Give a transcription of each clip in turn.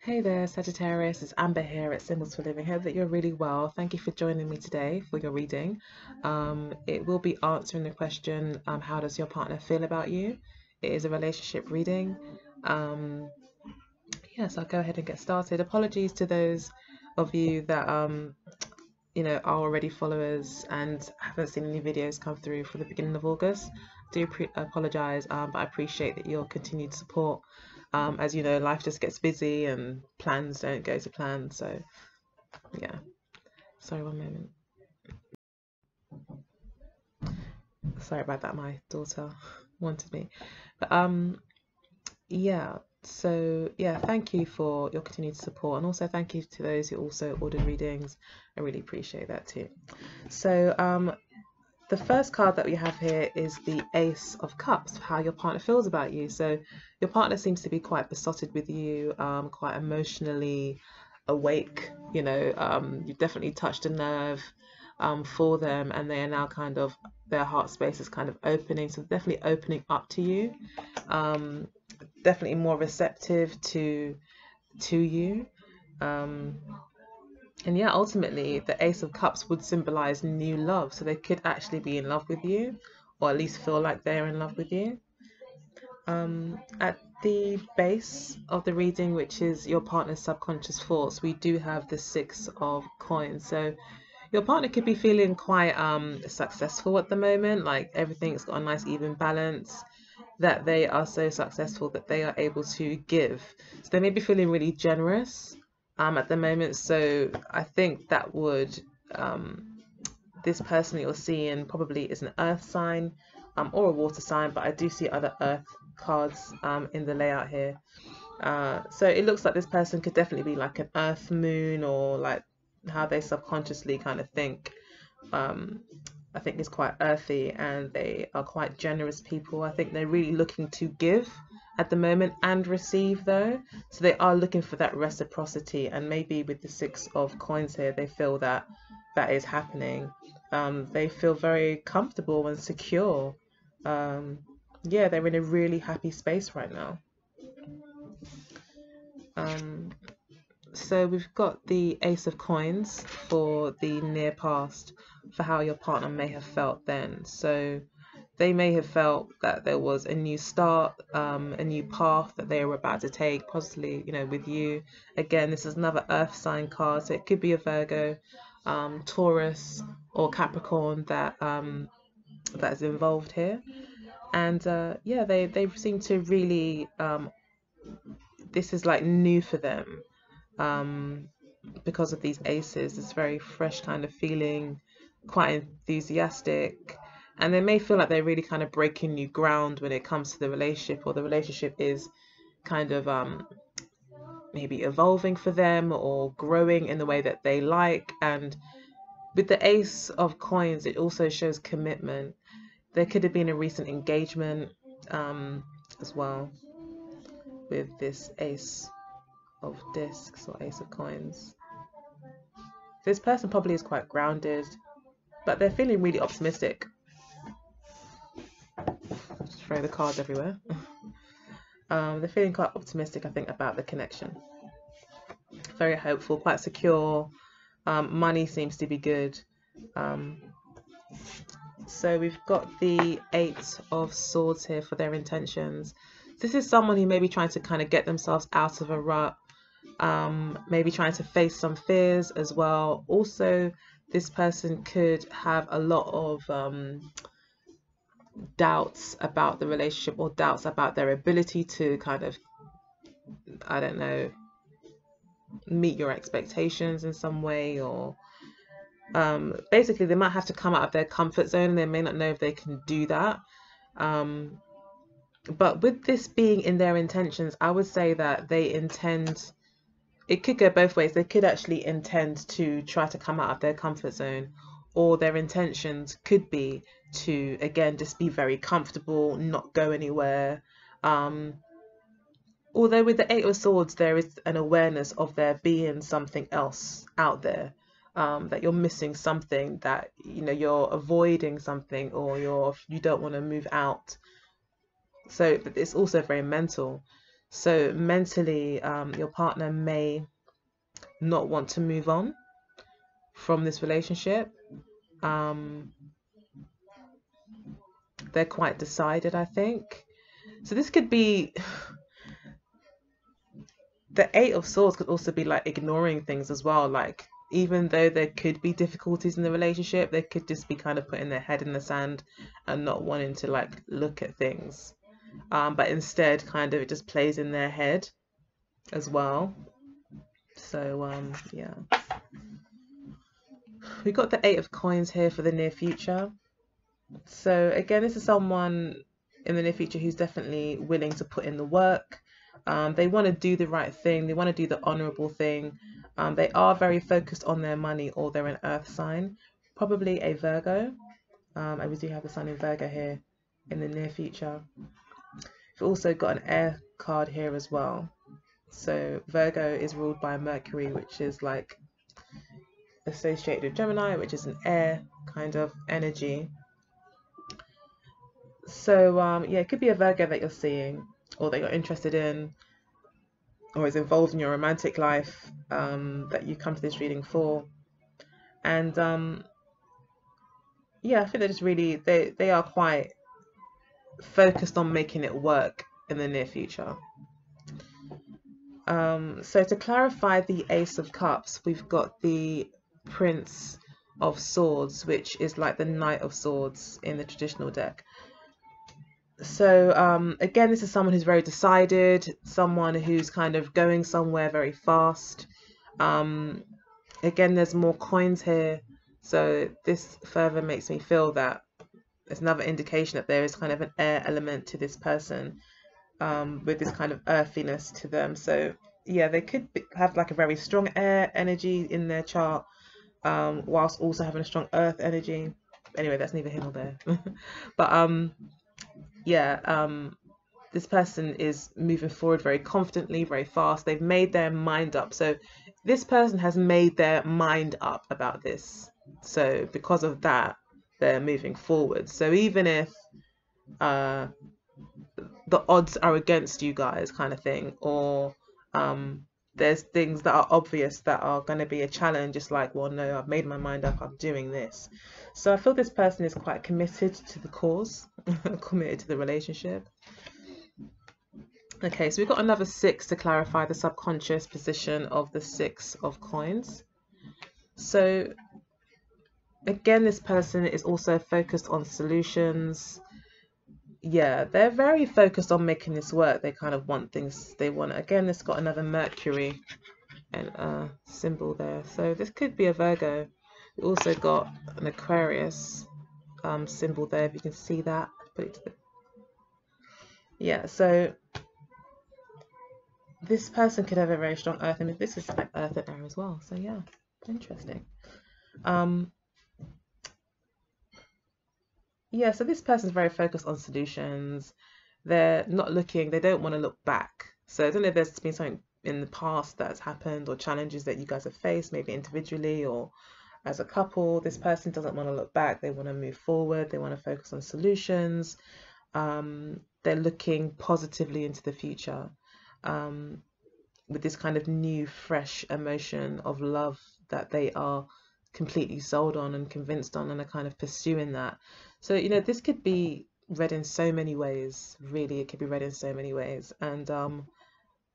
Hey there, Sagittarius. It's Amber here at Symbols for Living. Hope that you're really well. Thank you for joining me today for your reading. It will be answering the question, how does your partner feel about you? It is a relationship reading. Um, yes, I'll go ahead and get started. Apologies to those of you that are already followers and haven't seen any videos come through for the beginning of August. Do apologize, but I appreciate that your continued support. As you know, life just gets busy and plans don't go to plan. So yeah, sorry, one moment. Sorry about that. My daughter wanted me, but yeah. So yeah, thank you for your continued support, and also thank you to those who also ordered readings. I really appreciate that too. So the first card that we have here is the Ace of Cups, how your partner feels about you. So your partner seems to be quite besotted with you, quite emotionally awake. You've definitely touched a nerve for them, and they are now kind of, their heart space is kind of opening. So definitely opening up to you, um, definitely more receptive to you. Um, and yeah, ultimately, the Ace of Cups would symbolize new love. So they could actually be in love with you, or at least feel like they're in love with you. At the base of the reading, which is your partner's subconscious thoughts, we do have the Six of Coins. So your partner could be feeling quite successful at the moment, like everything's got a nice even balance, that they are so successful that they are able to give. So they may be feeling really generous at the moment. So I think that would, this person that you're seeing probably is an earth sign or a water sign, but I do see other earth cards in the layout here. So it looks like this person could definitely be like an earth moon, or like how they subconsciously kind of think. I think is quite earthy, and they are quite generous people. I think they're really looking to give at the moment and receive though. So they are looking for that reciprocity, and maybe with the Six of Coins here, they feel that that is happening. They feel very comfortable and secure. Um, yeah, they're in a really happy space right now. Um, So we've got the Ace of Coins for the near past, for how your partner may have felt then. So they may have felt that there was a new start, a new path that they were about to take, possibly, with you. Again, this is another Earth sign card, so it could be a Virgo, Taurus, or Capricorn that is involved here. And yeah, they seem to really, this is like new for them. Um, because of these aces, this very fresh kind of feeling, quite enthusiastic, and they may feel like they're really kind of breaking new ground when it comes to the relationship, or the relationship is kind of maybe evolving for them or growing in the way that they like. And with the Ace of Coins, it also shows commitment. There could have been a recent engagement um, as well with this Ace of Discs or Ace of Coins. This person probably is quite grounded, but they're feeling really optimistic. Just throw the cards everywhere. They're feeling quite optimistic, I think, about the connection. Very hopeful, quite secure. Money seems to be good. Um, so we've got the Eight of Swords here for their intentions. This is someone who may be trying to kind of get themselves out of a rut, maybe trying to face some fears as well. Also, this person could have a lot of doubts about the relationship, or doubts about their ability to kind of, I don't know, meet your expectations in some way, or basically they might have to come out of their comfort zone, and they may not know if they can do that. But with this being in their intentions, I would say that they intend, it could go both ways. They could actually intend to try to come out of their comfort zone, or their intentions could be to, again, just be very comfortable, not go anywhere. Although with the Eight of Swords, there is an awareness of there being something else out there, that you're missing something, that you're avoiding something, or you don't want to move out. So it's also very mental. So mentally, your partner may not want to move on from this relationship. Um, they're quite decided, I think. So this could be the Eight of Swords could also be like ignoring things as well. Like even though there could be difficulties in the relationship, they could just be kind of putting their head in the sand and not wanting to like look at things. But instead, kind of it just plays in their head as well. So yeah, we got the Eight of Coins here for the near future. So again, this is someone in the near future who's definitely willing to put in the work. They want to do the right thing. They want to do the honorable thing. They are very focused on their money, or they're an earth sign, probably a Virgo. And we do have the sun in Virgo here in the near future. We've also got an air card here as well. So Virgo is ruled by Mercury, which is like associated with Gemini, which is an air kind of energy. So yeah, it could be a Virgo that you're seeing or that you're interested in or is involved in your romantic life, that you come to this reading for. And yeah, I think they're just really, they are quite focused on making it work in the near future. So to clarify the Ace of Cups, we've got the Prince of Swords, which is like the Knight of Swords in the traditional deck. So again, this is someone who's very decided, someone who's kind of going somewhere very fast. Again, there's more coins here, so this further makes me feel that it's another indication that there is kind of an air element to this person, with this kind of earthiness to them. So yeah, they could have like a very strong air energy in their chart, whilst also having a strong earth energy. Anyway, that's neither here nor there. But yeah, this person is moving forward very confidently, very fast. They've made their mind up. So this person has made their mind up about this. So because of that, they're moving forward. So even if uh, the odds are against you guys, kind of thing, or there's things that are obvious that are going to be a challenge, it's like, well, no, I've made my mind up, I'm doing this. So I feel this person is quite committed to the cause, committed to the relationship. Okay, so we've got another 6 to clarify the subconscious position of the 6 of coins. So again, this person is also focused on solutions. Yeah, they're very focused on making this work. They kind of want things, they want, again, this got another Mercury and symbol there. So this could be a Virgo. We also got an Aquarius symbol there, if you can see that. Put it to the... Yeah, so this person could have a very strong earth. I mean, this is like earth and air as well. So yeah, interesting. Yeah, so this person's very focused on solutions. They're not looking, they don't want to look back. So I don't know if there's been something in the past that's happened or challenges that you guys have faced, maybe individually or as a couple. This person doesn't want to look back. They want to move forward. They want to focus on solutions. They're looking positively into the future, with this kind of new, fresh emotion of love that they are completely sold on and convinced on and are kind of pursuing that. So, you know, this could be read in so many ways. Really, it could be read in so many ways. And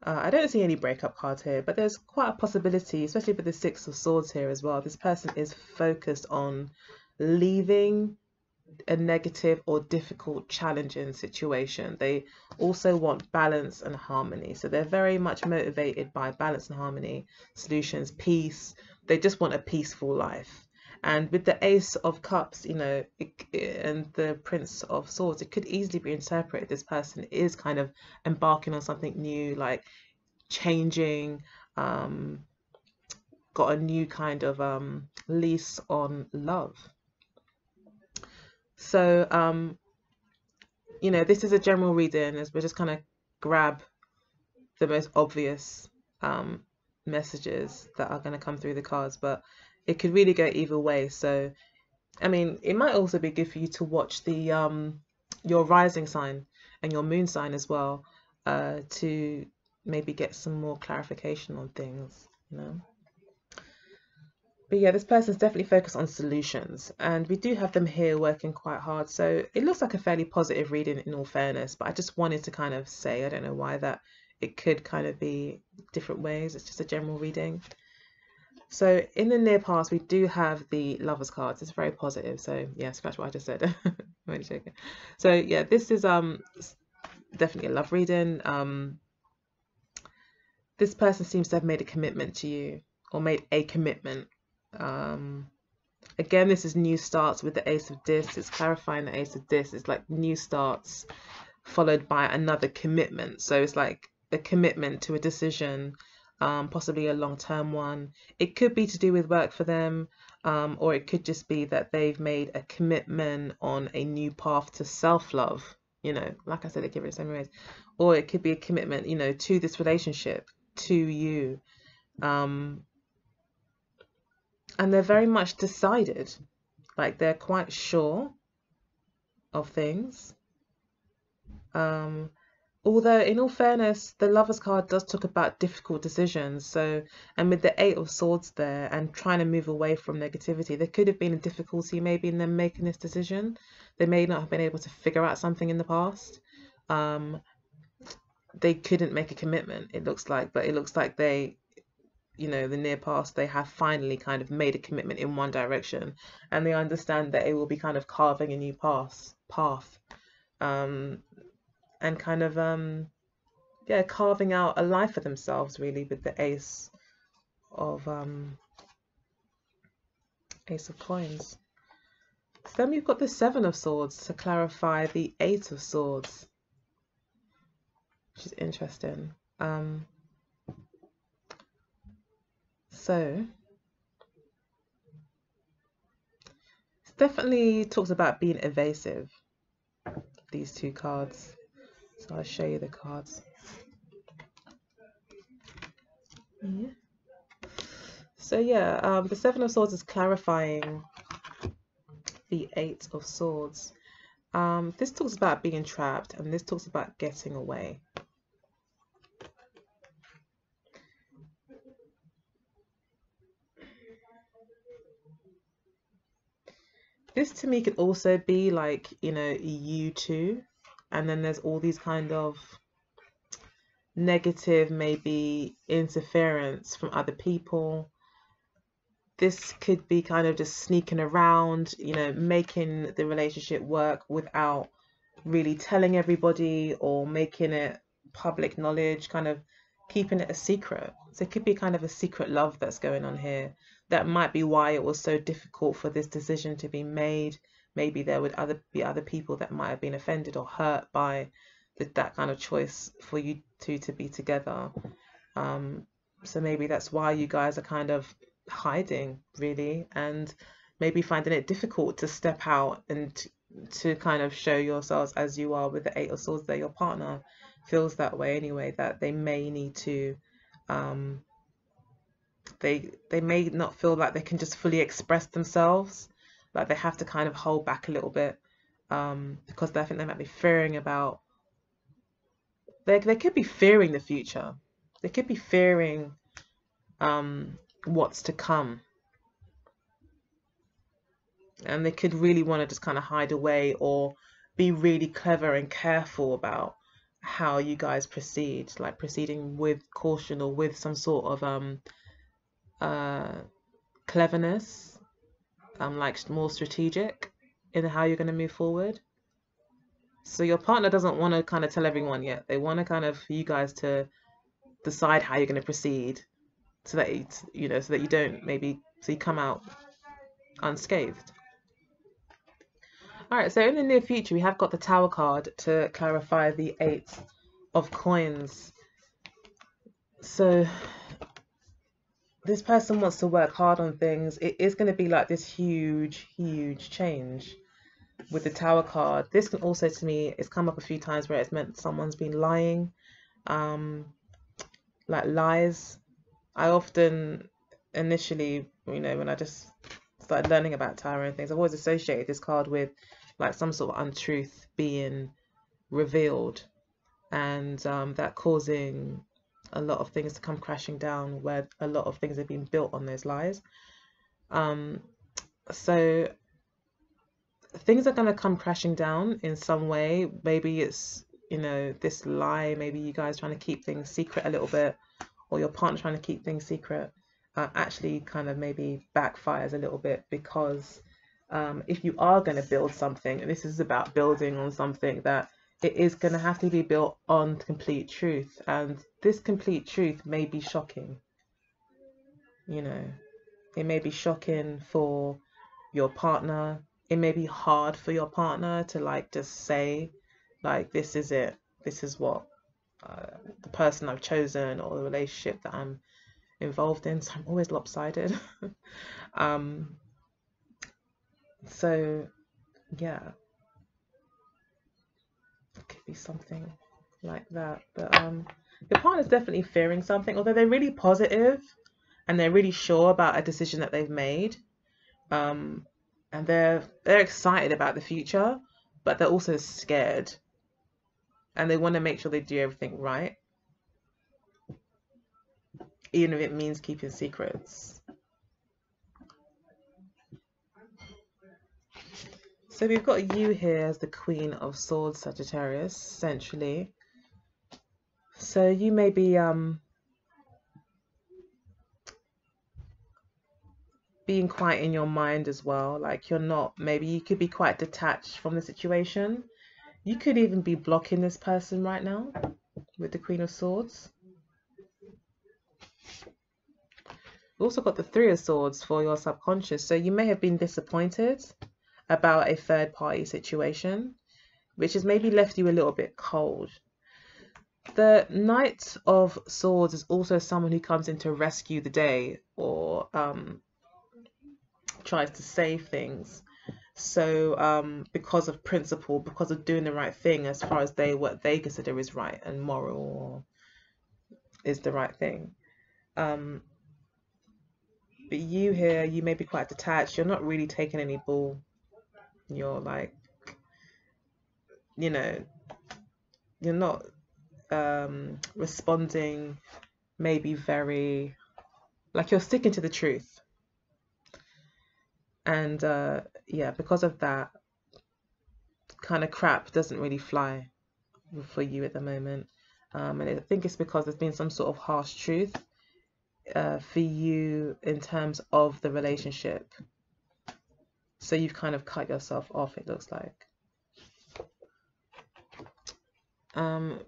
I don't see any breakup cards here, but there's quite a possibility, especially with the 6 of Swords here as well. This person is focused on leaving a negative or difficult, challenging situation. They also want balance and harmony. So they're very much motivated by balance and harmony, solutions, peace. They just want a peaceful life. And with the Ace of Cups, you know, and the Prince of Swords, it could easily be interpreted this person is kind of embarking on something new, like changing, got a new kind of lease on love. So you know, this is a general reading as we're just kind of grab the most obvious messages that are going to come through the cards, but it could really go either way. So I mean, it might also be good for you to watch the your rising sign and your moon sign as well, to maybe get some more clarification on things, you know. But yeah, this person's definitely focused on solutions, and we do have them here working quite hard. So it looks like a fairly positive reading in all fairness, but I just wanted to kind of say, I don't know why, that it could kind of be different ways. It's just a general reading. So in the near past, we do have the Lovers cards. It's very positive. So yeah, scratch what I just said. I'm only joking. So yeah, this is definitely a love reading. This person seems to have made a commitment to you, or made a commitment. Again, this is new starts with the Ace of Discs. It's clarifying the Ace of Discs. It's like new starts followed by another commitment. So it's like a commitment to a decision, possibly a long-term one. It could be to do with work for them, or it could just be that they've made a commitment on a new path to self-love. You know, like I said, they give it so many ways. Or it could be a commitment, you know, to this relationship, to you. And they're very much decided, like they're quite sure of things. Although in all fairness, the Lovers card does talk about difficult decisions. So, and with the Eight of Swords there and trying to move away from negativity, there could have been a difficulty maybe in them making this decision. They may not have been able to figure out something in the past. They couldn't make a commitment, it looks like, but it looks like they, you know, the near past, they have finally kind of made a commitment in one direction, and they understand that it will be kind of carving a new path, and kind of yeah, carving out a life for themselves really, with the Ace of Coins. So then we've got the Seven of Swords to clarify the Eight of Swords, which is interesting. So it definitely talks about being evasive, these two cards. So I'll show you the cards. Yeah. So yeah, the Seven of Swords is clarifying the Eight of Swords. This talks about being trapped, and this talks about getting away. This to me could also be like, you know, you two, and then there's all these kind of negative, maybe interference from other people. This could be kind of just sneaking around, you know, making the relationship work without really telling everybody or making it public knowledge, kind of keeping it a secret. So it could be kind of a secret love that's going on here. That might be why it was so difficult for this decision to be made. Maybe there would be other people that might have been offended or hurt by that kind of choice for you two to be together. So maybe that's why you guys are kind of hiding really, and maybe finding it difficult to step out and to kind of show yourselves as you are with the Eight of Swords there. Your partner feels that way anyway, that they may need to they may not feel like they can just fully express themselves, like they have to kind of hold back a little bit, because I think they might be fearing about, they could be fearing the future, they could be fearing what's to come, and they could really want to just kind of hide away or be really clever and careful about how you guys proceed, like proceeding with caution or with some sort of cleverness, like more strategic in how you're going to move forward. So your partner doesn't want to kind of tell everyone yet. They want to kind of for you guys to decide how you're going to proceed, so that you know, so that you don't maybe, so you come out unscathed. All right, so in the near future, we have got the Tower card to clarify the Eight of Coins. So this person wants to work hard on things. It is going to be like this huge, huge change with the Tower card. This can also, to me, it's come up a few times where it's meant someone's been lying, like lies. I often, initially, you know, when I just started learning about tarot and things, I've always associated this card with like some sort of untruth being revealed. and that causing a lot of things to come crashing down, where a lot of things have been built on those lies. So things are going to come crashing down in some way. Maybe it's, this lie, maybe you guys trying to keep things secret a little bit, or your partner trying to keep things secret, actually kind of maybe backfires a little bit, because if you are going to build something, and this is about building on something, that it is going to have to be built on complete truth, and this complete truth may be shocking. It may be shocking for your partner. It may be hard for your partner to like just say, like, this is it, this is what the person I've chosen, or the relationship that I'm involved in. So I'm always lopsided. So yeah, it could be something like that. But your partner's definitely fearing something, although they're really positive and they're really sure about a decision that they've made. And they're excited about the future, but they're also scared, and they want to make sure they do everything right, even if it means keeping secrets. So we've got you here as the Queen of Swords, Sagittarius, essentially. So you may be being quite in your mind as well. Like, maybe you could be quite detached from the situation. You could even be blocking this person right now with the Queen of Swords. We've also got the Three of Swords for your subconscious. So you may have been disappointed about a third party situation, which has maybe left you a little bit cold. The Knight of Swords is also someone who comes in to rescue the day, or tries to save things. So because of principle, because of doing the right thing as far as what they consider is right and moral, or is the right thing. But you here, you may be quite detached. You're not really taking any bull. You're like, you're not responding maybe very, like, you're sticking to the truth. And yeah, because of that, kind of crap doesn't really fly for you at the moment. And I think it's because there's been some sort of harsh truth for you in terms of the relationship. So you've kind of cut yourself off, it looks like.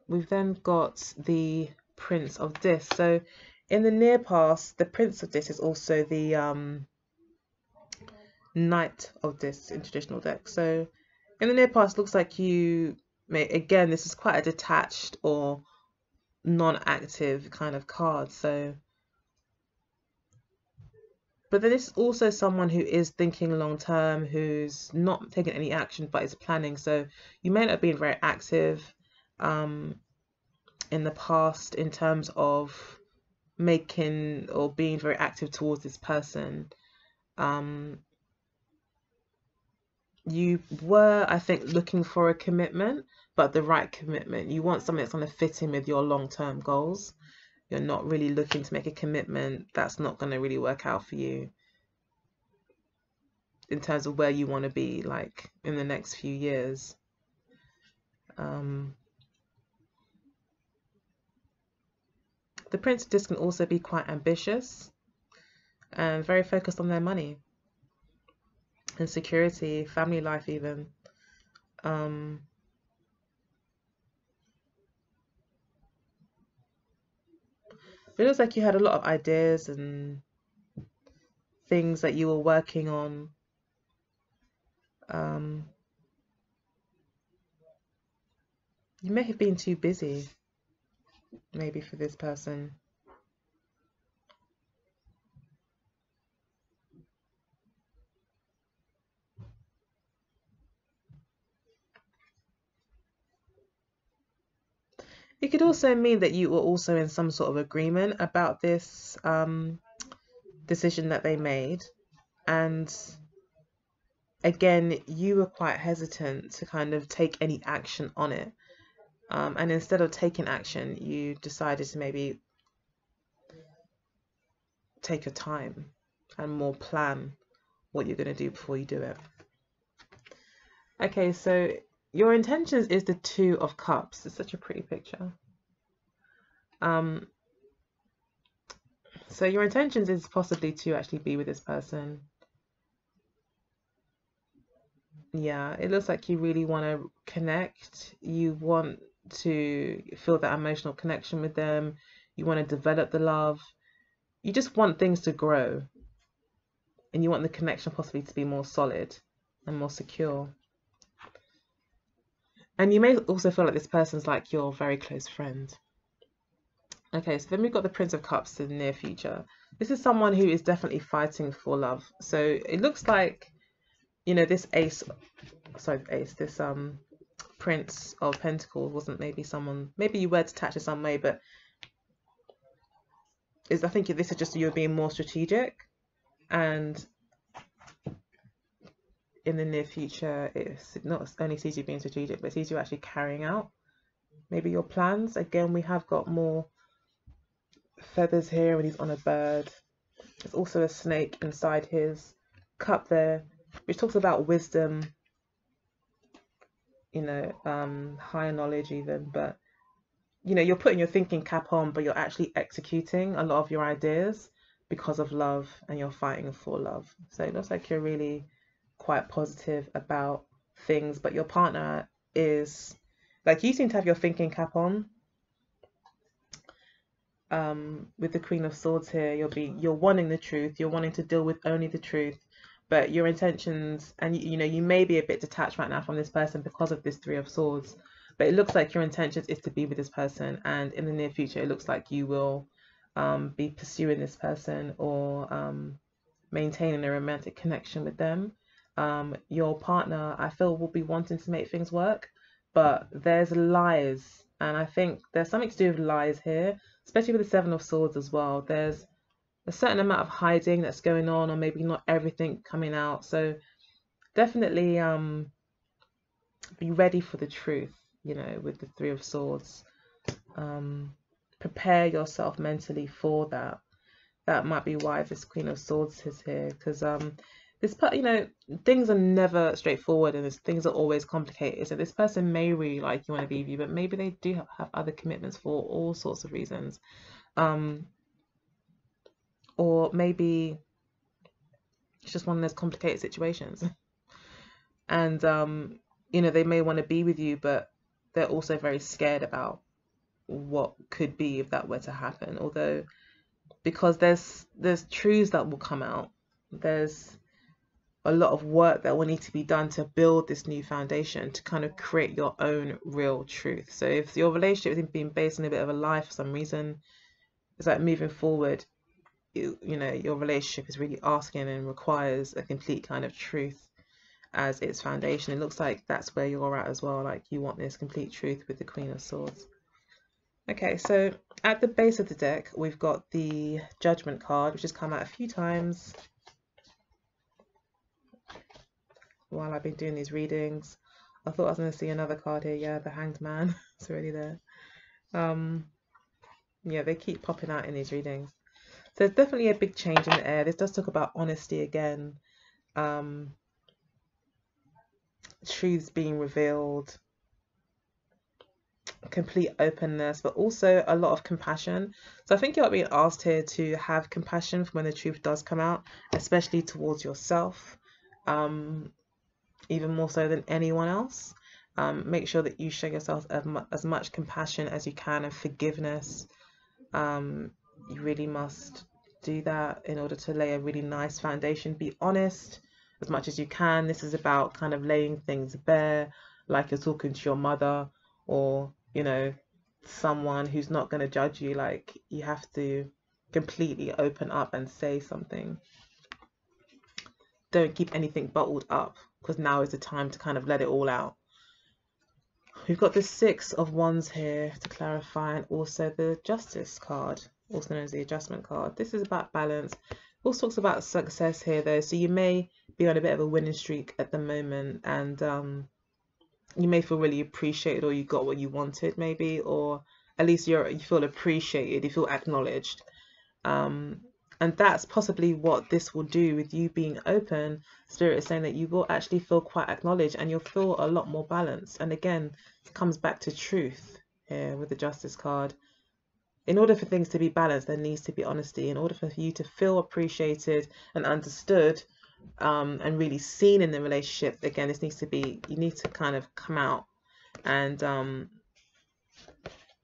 We've then got the Prince of Discs. So in the near past, the Prince of Discs is also the Knight of Discs in traditional decks. So in the near past, looks like you may, again, this is quite a detached or non-active kind of card. So, but then it's also someone who is thinking long term, who's not taking any action but is planning. So you may not have been very active in the past in terms of making or being very active towards this person. You were, I think, looking for a commitment, but the right commitment. You want something that's going to fit in with your long-term goals. You're not really looking to make a commitment that's not going to really work out for you in terms of where you want to be, like, in the next few years. The Prince of Discs can also be quite ambitious and very focused on their money and security, family life even. It looks like you had a lot of ideas and things that you were working on. You may have been too busy, maybe, for this person. It could also mean that you were also in some sort of agreement about this decision that they made. And again, you were quite hesitant to kind of take any action on it. and instead of taking action, you decided to maybe take your time and more plan what you're going to do before you do it. Okay, so your intentions is the Two of Cups. It's such a pretty picture. So your intentions is possibly to actually be with this person. Yeah, it looks like you really want to connect. You want to feel that emotional connection with them. You want to develop the love. You just want things to grow. And you want the connection possibly to be more solid and more secure. And you may also feel like this person's like your very close friend. Okay, so then we've got the Prince of Cups in the near future. This is someone who is definitely fighting for love. So it looks like, you know, this this Prince of Pentacles wasn't maybe someone, maybe you were attached in some way, but I think this is just you being more strategic, and in the near future, it's not only sees you being strategic, but sees you actually carrying out maybe your plans. Again, we have got more feathers here when he's on a bird. There's also a snake inside his cup there, which talks about wisdom, you know, higher knowledge even. But you know, you're putting your thinking cap on, but you're actually executing a lot of your ideas because of love, and you're fighting for love. So it looks like you're really quite positive about things, but your partner is like, you seem to have your thinking cap on. With the Queen of Swords here, you're wanting the truth, you're wanting to deal with only the truth, but your intentions, and you know, you may be a bit detached right now from this person because of this Three of Swords, but it looks like your intentions is to be with this person, and in the near future it looks like you will be pursuing this person, or maintaining a romantic connection with them. Your partner, I feel, will be wanting to make things work, but there's lies, and I think there's something to do with lies here, especially with the Seven of Swords as well. There's a certain amount of hiding that's going on, or maybe not everything coming out. So definitely be ready for the truth, you know, with the Three of Swords. Prepare yourself mentally for that. That might be why this Queen of Swords is here, because this part, you know, things are never straightforward, and things are always complicated. So this person may really like you, want to be with you, but maybe they do have other commitments for all sorts of reasons. Or maybe it's just one of those complicated situations. And you know, they may want to be with you, but they're also very scared about what could be if that were to happen. Although, because there's truths that will come out, there's a lot of work that will need to be done to build this new foundation, to kind of create your own real truth. So if your relationship is being based on a bit of a lie for some reason, it's like moving forward, you know, your relationship is really asking and requires a complete kind of truth as its foundation. It looks like that's where you're at as well, like you want this complete truth with the Queen of Swords. Okay, so at the base of the deck we've got the Judgment card, which has come out a few times while I've been doing these readings. I thought I was going to see another card here. Yeah, the Hanged Man. It's already there. Yeah, they keep popping out in these readings. So there's definitely a big change in the air. This does talk about honesty again. Truths being revealed. Complete openness, but also a lot of compassion. So I think you're being asked here to have compassion for when the truth does come out, especially towards yourself. Even more so than anyone else. Make sure that you show yourself as much compassion as you can, and forgiveness. You really must do that in order to lay a really nice foundation. Be honest as much as you can. This is about kind of laying things bare, like you're talking to your mother, or, you know, someone who's not going to judge you. Like, you have to completely open up and say something. Don't keep anything bottled up, because now is the time to kind of let it all out. We've got the Six of Wands here to clarify, and also the Justice card, also known as the Adjustment card. This is about balance. Also talks about success here though, so you may be on a bit of a winning streak at the moment, and you may feel really appreciated, or you got what you wanted maybe, or at least you feel appreciated, you feel acknowledged. And that's possibly what this will do with you being open. Spirit is saying that you will actually feel quite acknowledged, and you'll feel a lot more balanced. And again, it comes back to truth here with the Justice card. In order for things to be balanced, there needs to be honesty. In order for you to feel appreciated and understood, and really seen in the relationship, again, this needs to be, you need to kind of come out and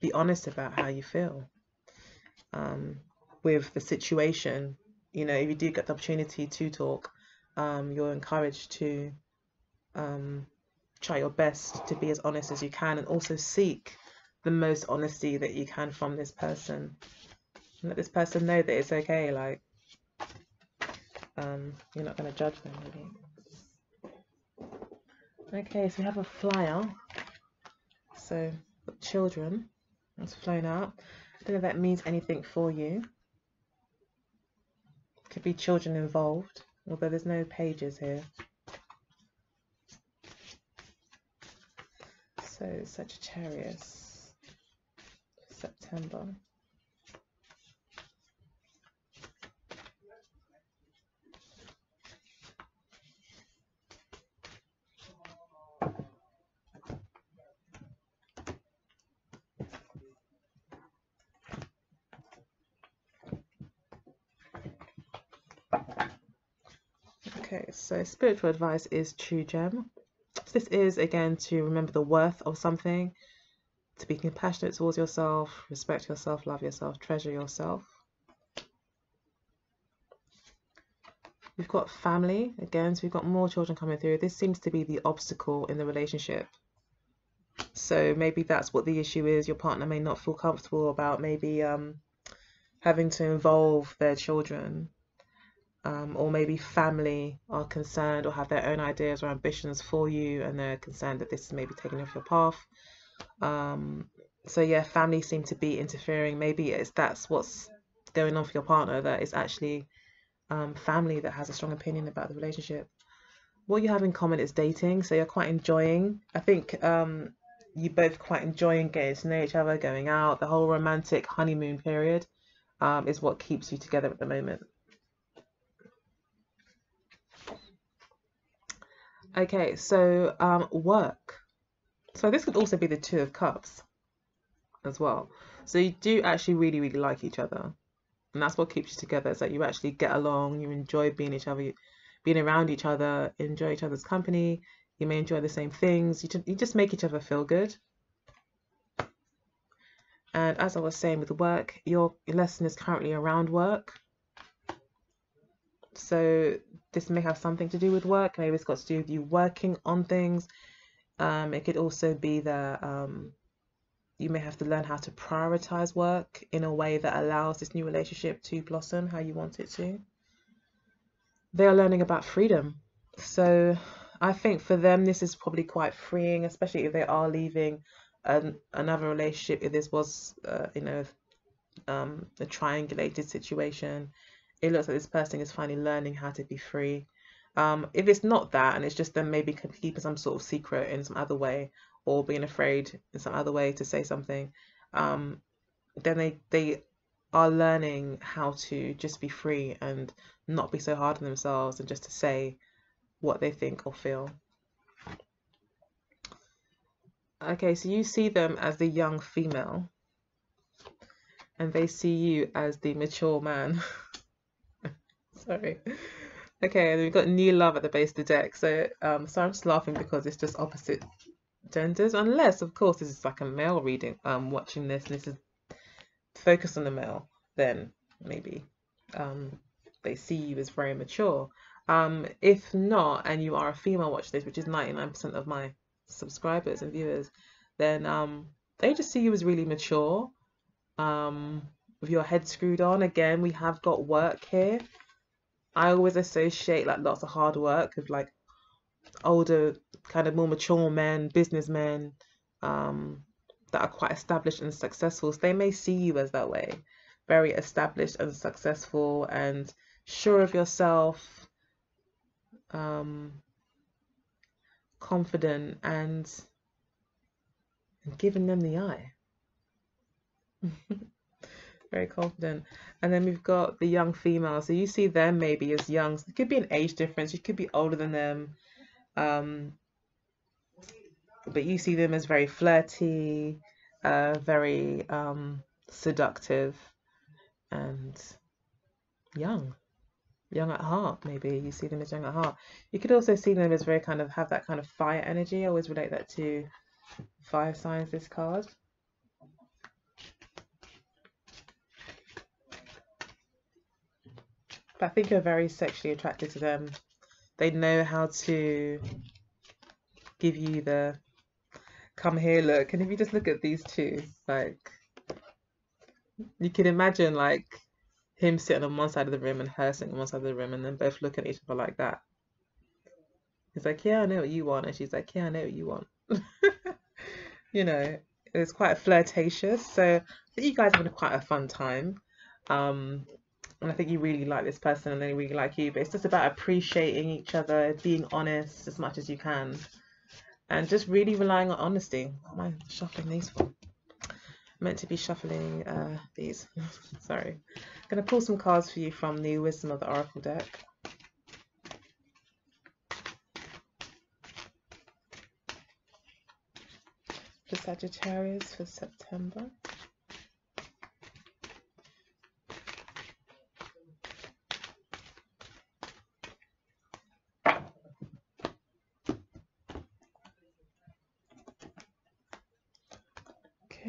be honest about how you feel with the situation. You know, if you do get the opportunity to talk, you're encouraged to try your best to be as honest as you can, and also seek the most honesty that you can from this person, and let this person know that it's okay. Like, you're not going to judge them really. Okay, so we have a flyer. So children, that's flown out. I don't know if that means anything for you. Could be children involved, although there's no pages here. So Sagittarius, September. Okay, so spiritual advice is true gem. So this is, again, to remember the worth of something, to be compassionate towards yourself, respect yourself, love yourself, treasure yourself. We've got family, again, so we've got more children coming through. This seems to be the obstacle in the relationship. So maybe that's what the issue is. Your partner may not feel comfortable about maybe having to involve their children. Or maybe family are concerned or have their own ideas or ambitions for you, and they're concerned that this is maybe taking off your path. So yeah, family seem to be interfering. Maybe that's what's going on for your partner, that it's actually family that has a strong opinion about the relationship. What you have in common is dating, so you're quite enjoying. I think you both quite enjoying getting to know each other, going out. The whole romantic honeymoon period is what keeps you together at the moment. Okay, so work. So this could also be the Two of Cups as well. So you do actually really, really like each other. And that's what keeps you together, is that you actually get along, you enjoy being being around each other, enjoy each other's company. You may enjoy the same things. You just make each other feel good. And as I was saying with work, your lesson is currently around work. So this may have something to do with work. Maybe it's got to do with you working on things. It could also be that you may have to learn how to prioritize work in a way that allows this new relationship to blossom how you want it to. They are learning about freedom. So I think for them, this is probably quite freeing, especially if they are leaving another relationship. If this was, a triangulated situation, it looks like this person is finally learning how to be free. If it's not that, and it's just them maybe keeping some sort of secret in some other way, or being afraid in some other way to say something, then they are learning how to just be free and not be so hard on themselves, and just to say what they think or feel. Okay, so you see them as the young female, and they see you as the mature man. Sorry. Okay, and we've got new love at the base of the deck. So, so I'm just laughing because it's just opposite genders, unless, of course, this is like a male reading. Watching this, and this is focused on the male, then maybe they see you as very mature. If not, and you are a female watch this, which is 99% of my subscribers and viewers, then they just see you as really mature, with your head screwed on. Again, we have got work here. I always associate like lots of hard work with like older, kind of more mature men, businessmen, that are quite established and successful. So they may see you as that way, very established and successful and sure of yourself, confident, and and giving them the eye. Very confident. And then we've got the young female. So you see them maybe as young. So it could be an age difference. You could be older than them. But you see them as very flirty, very seductive, and young at heart. Maybe you see them as young at heart. You could also see them as very kind of have that kind of fire energy. I always relate that to fire signs, this card. But I think you're very sexually attracted to them. They know how to give you the come here look. And if you just look at these two, like, you can imagine like him sitting on one side of the room and her sitting on one side of the room, and then both looking at each other like that. He's like, yeah, I know what you want. And she's like, yeah, I know what you want. You know, it's quite flirtatious. So I think you guys are having quite a fun time. And I think you really like this person and they really like you. But it's just about appreciating each other, being honest as much as you can, and just really relying on honesty. What am I shuffling these for? Meant to be shuffling these. Sorry. I'm going to pull some cards for you from the Wisdom of the Oracle deck. For Sagittarius for September.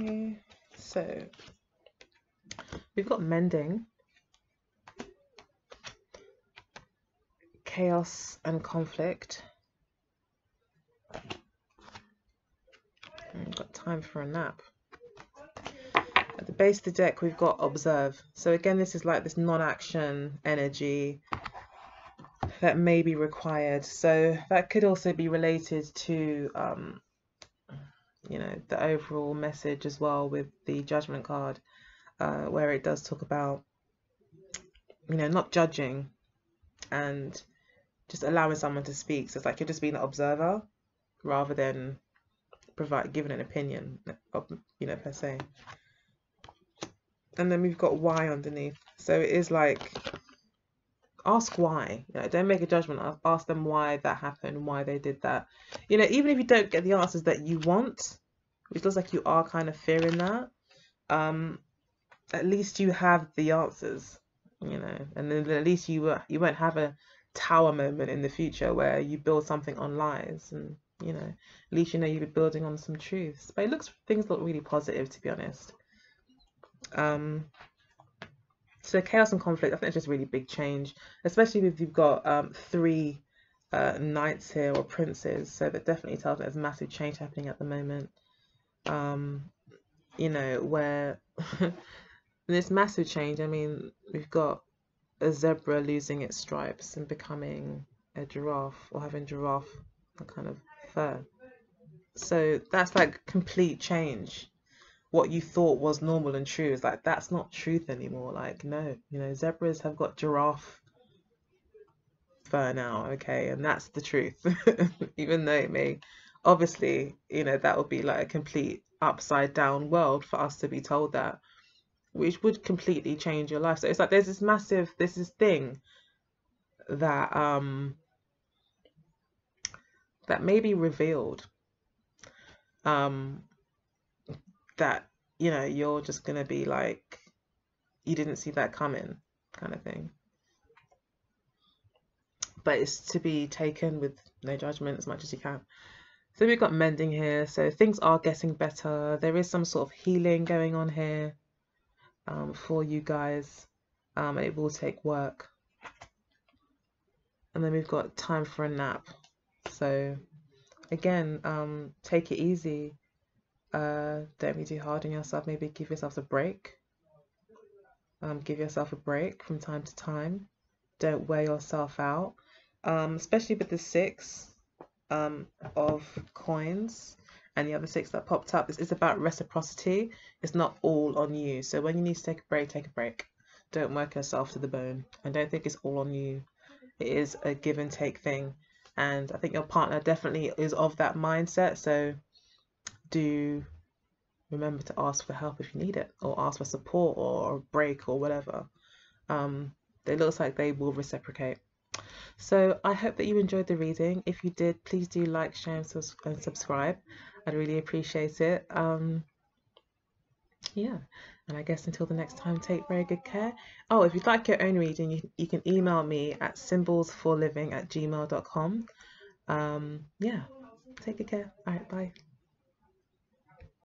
Okay, so we've got mending, chaos and conflict. And we've got time for a nap. At the base of the deck, we've got observe. So again, this is like this non-action energy that may be required. So that could also be related to, you know, the overall message as well with the Judgment card, where it does talk about, you know, not judging and just allowing someone to speak. So it's like you're just being an observer rather than giving an opinion, you know, per se. And then we've got why underneath. So it is like, ask why. You know, don't make a judgment. Ask them why that happened, why they did that. You know, even if you don't get the answers that you want, which looks like you are kind of fearing that, at least you have the answers. You know, and then at least you won't have a tower moment in the future where you build something on lies, and you know, at least you know you'll be building on some truths. But things look really positive, to be honest. So chaos and conflict, I think it's just really big change, especially if you've got 3 knights here or princes. So that definitely tells me there's massive change happening at the moment. You know, where this massive change, I mean, we've got a zebra losing its stripes and becoming a giraffe, or having giraffe kind of fur. So that's like complete change. What you thought was normal and true is like, that's not truth anymore. Like, no, you know, zebras have got giraffe fur now, okay, and that's the truth. Even though it may, obviously, you know, that would be like a complete upside down world for us to be told that, which would completely change your life. So it's like there's this thing that that may be revealed, that, you know, you're just gonna be like, you didn't see that coming, kind of thing. But it's to be taken with no judgment as much as you can. So we've got mending here. So things are getting better. There is some sort of healing going on here for you guys. And it will take work. And then we've got time for a nap. So again, take it easy. Don't be too hard on yourself. Maybe give yourself a break. Give yourself a break from time to time. Don't wear yourself out. Especially with the 6 of coins and the other 6 that popped up. This is about reciprocity. It's not all on you. So when you need to take a break, take a break. Don't work yourself to the bone. And don't think it's all on you. It is a give and take thing. And I think your partner definitely is of that mindset. So do remember to ask for help if you need it, or ask for support or a break or whatever. It looks like they will reciprocate. So I hope that you enjoyed the reading. If you did, please do like, share, and subscribe. I'd really appreciate it. Yeah, and I guess until the next time, take very good care. Oh, if you'd like your own reading, you can email me at symbolsforliving@gmail.com. Yeah, take good care. All right, bye.